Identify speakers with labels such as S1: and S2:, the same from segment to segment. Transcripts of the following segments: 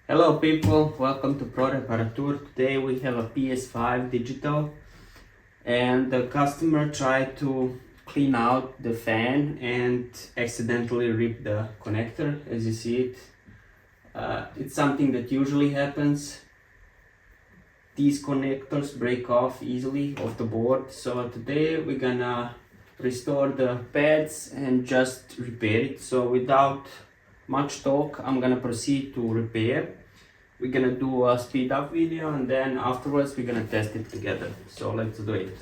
S1: Hello people, welcome to ProReparatur. Today we have a PS5 digital and the customer tried to clean out the fan and accidentally ripped the connector. As you see it, it's something that usually happens. These connectors break off easily off the board, so today we're gonna restore the pads and just repair it. So without much talk, I'm gonna proceed to repair. We're gonna do a speed up video and then afterwards we're gonna test it together. So let's do it.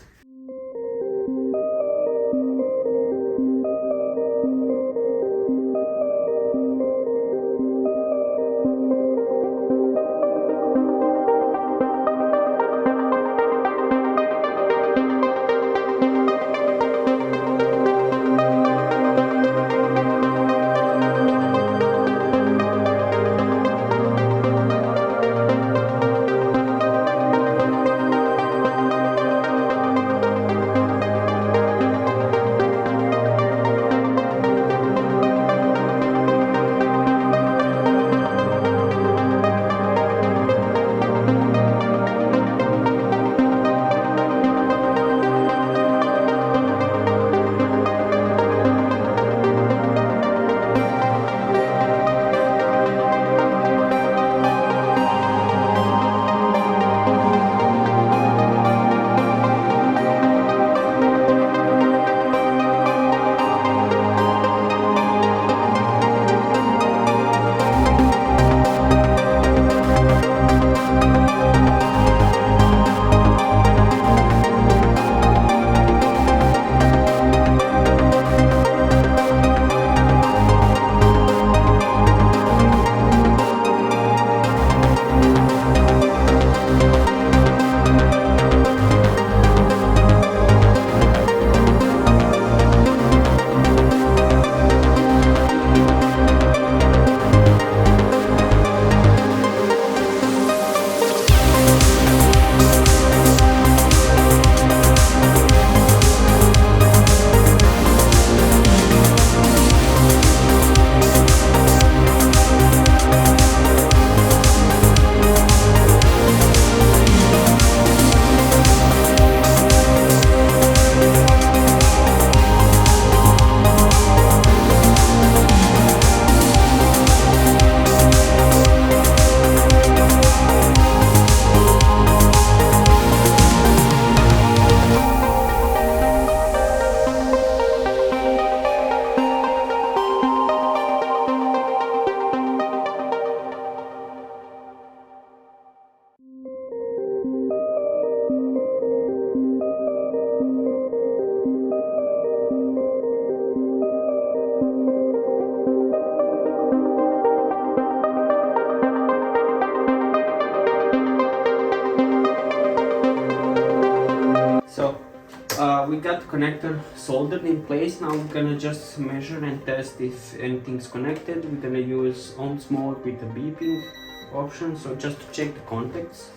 S1: We got the connector soldered in place. Now we're gonna just measure and test if anything's connected. We're gonna use on mode with the beeping option, so just to check the contacts.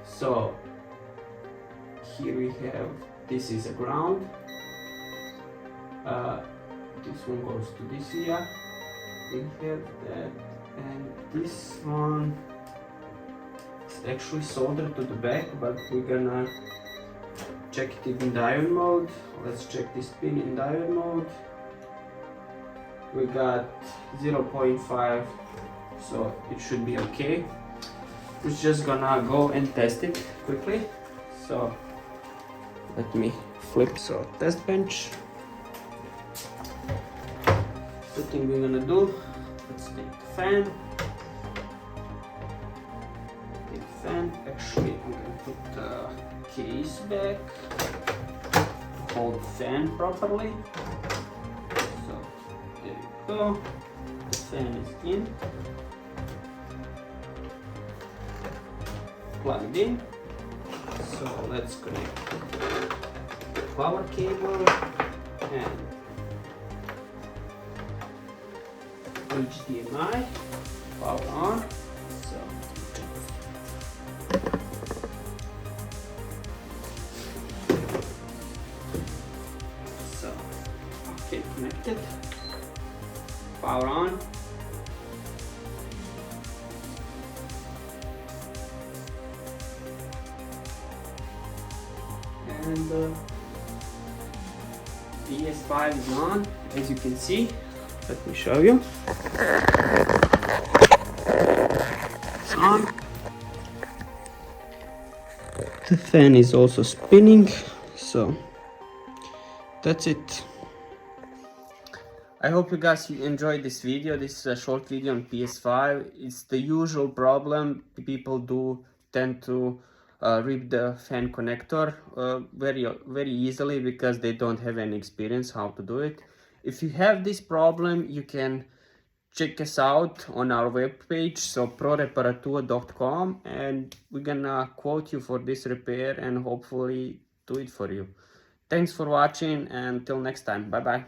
S1: So here we have, this is a ground, this one goes to this here, we have that, and this one is actually soldered to the back, but we're gonna check it in diode mode. Let's check this pin in diode mode. We got 0.5, so it should be okay. We're just gonna go and test it quickly. So let me flip. So test bench. The thing we're gonna do, let's take the fan. Take the fan. Actually, I'm gonna put the case back, hold the fan properly. So there you go, the fan is in, plugged in. So let's connect the power cable and HDMI, power on. Okay, connected, power on, and PS5 is on, as you can see. Let me show you. It's on. The fan is also spinning, so that's it. I hope you guys enjoyed this video. This is a short video on PS5. It's the usual problem people do tend to rip the fan connector very easily because they don't have any experience how to do it. If you have this problem, you can check us out on our webpage, so ProReparatur.com, and we're gonna quote you for this repair and hopefully do it for you. Thanks for watching, and till next time. Bye bye.